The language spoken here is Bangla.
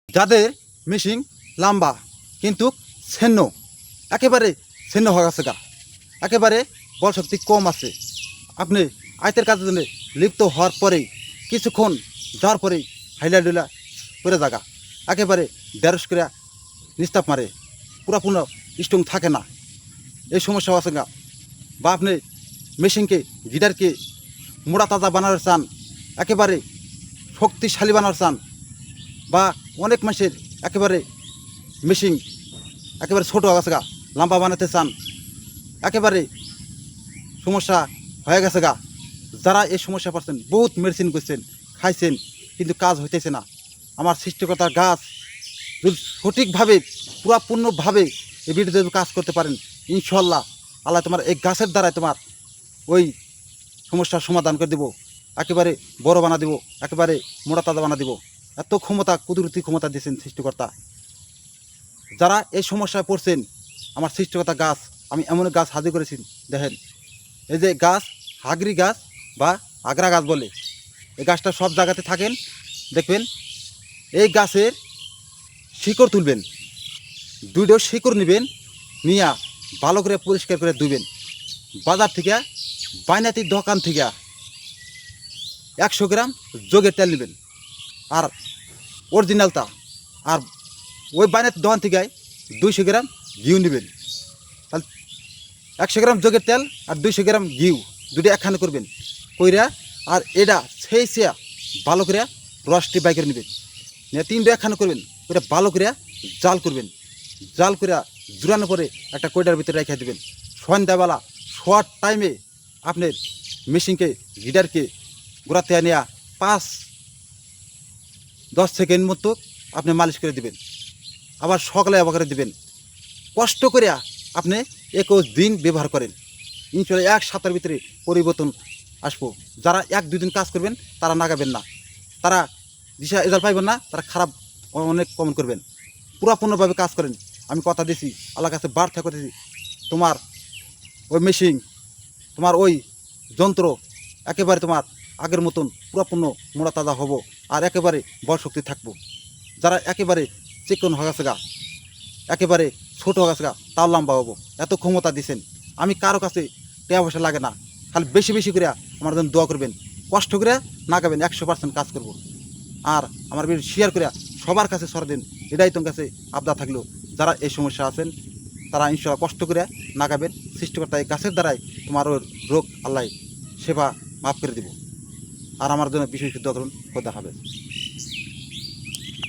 যাদের মেশিন লম্বা কিন্তু ছেন্ন, একেবারে ছেন্ন হয়ে গেছে গা, একেবারে বল শক্তি কম আছে, আপনি আয়তের কাজের জন্য লিপ্ত হওয়ার পরেই কিছুক্ষণ যাওয়ার পরেই হাইলা ডুলা পরে জাগা, একেবারে দেড়শ করে নিস্তাপ মারে, পুরাপূর্ণ স্ট্রং থাকে না, এই সমস্যা আছে গা। বা আপনি মেশিনকে গিটারকে মোড়া তাজা বানানোর চান, একেবারে শক্তিশালী বানানোর চান, বা অনেক মাসের একেবারে মেশিন একেবারে ছোটো হয়ে গেছে গা, লম্বা বানাতে চান, একেবারে সমস্যা হয়ে গেছে গা। যারা এই সমস্যা পাচ্ছেন, বহুত মেডিসিন করছেন, খাইছেন, কিন্তু কাজ হইতেছে না। আমার সৃষ্টিকর্তার গাছ যদি সঠিকভাবে পুরাপূর্ণভাবে এই ভিডিওতে যদি কাজ করতে পারেন, ইনশাল্লাহ আল্লাহ তোমার এই গাছের দ্বারাই তোমার ওই সমস্যার সমাধান করে দেব, একেবারে বড় বানা দেব, একেবারে মোড়া তাজা বানা দেব। এত ক্ষমতা, কুদরতি ক্ষমতা দিয়েছেন সৃষ্টিকর্তা। যারা এই সমস্যায় পড়ছেন, আমার সৃষ্টিকর্তা গাছ, আমি এমন গাছ হাজির করেছি, দেখেন এই যে গাছ, হাগরি গাছ বা আগ্রা গাছ বলে, এই গাছটা সব জায়গাতে থাকেন, দেখবেন এই গাছের শিকড় তুলবেন, দুইটো শিকড় নেবেন, নিয়ে ভালো করে পরিষ্কার করে ধুবেন। বাজার থেকে বাইনাতির দোকান থেকে 100 গ্রাম যোগের তেল নেবেন, আর অরিজিনালটা, আর ওই বাইনাতির দোকান থেকে 200 গ্রাম ঘিউ নেবেন। তাহলে 100 গ্রাম যোগের তেল আর 200 গ্রাম ঘিউ দুটো একখানে করবেন, কইরা আর এটা সেই ভালো করে রসটি বাই করে নেবেন, নিয়ে 3টা একখানে করবেন, ওইটা ভালো করে জাল করবেন, জাল করে জুড়ানোর পরে একটা কয়টার ভিতরে রেখে দেবেন। সন্ধ্যাবেলা শর্ট টাইমে আপনার মেশিনকে গিটারকে গোড়াতে নেওয়া 5-10 সেকেন্ড মতো আপনি মালিশ করে দেবেন, আবার সকালে আবার করে দেবেন। কষ্ট করে আপনি 21 দিন ব্যবহার করেন, ইনশাল্লাহ 1 সপ্তাহের ভিতরে পরিবর্তন আসবো। যারা 1-2 দিন কাজ করবেন তারা নাগাবেন না, তারা দিশা রেজাল্ট পাইবেন না, তারা খারাপ অনেক কমেন্ট করবেন। পুরাপূর্ণভাবে কাজ করেন, আমি কথা দিছি, আল্লাহর কাছে বার্তা করেছি, তোমার ওই মেশিন, তোমার ওই যন্ত্র একেবারে তোমার আগের মতন পুরাপূর্ণ মোড়া তাজা হব, আর একেবারে বল শক্তি থাকবো। যারা একেবারে চিকন হয়ে গেছে গা, একেবারে ছোটো হয়ে গেছে গা, তাও লম্বা হবো, এত ক্ষমতা দিছেন। আমি কারো কাছে টাকা পয়সা লাগে না, খালি বেশি বেশি করে আমার জন্য দোয়া করবেন, কষ্ট করে নাগাবেন, 100% কাজ করব। আর আমার ভিডিও শেয়ার করে সবার কাছে সরা দিন, এটাই তোমার কাছে আবদার থাকলো। যারা এই সমস্যা আছেন তারা ইনশাল্লাহ কষ্ট করে নাগাবেন, সৃষ্টিকর্তা এই গাছের দ্বারাই তোমার রোগ আল্লাহ সেবা মাফ করে দিব। আর আমার জন্য বিশেষ দোয়া করুন, খোদা হাফেজ।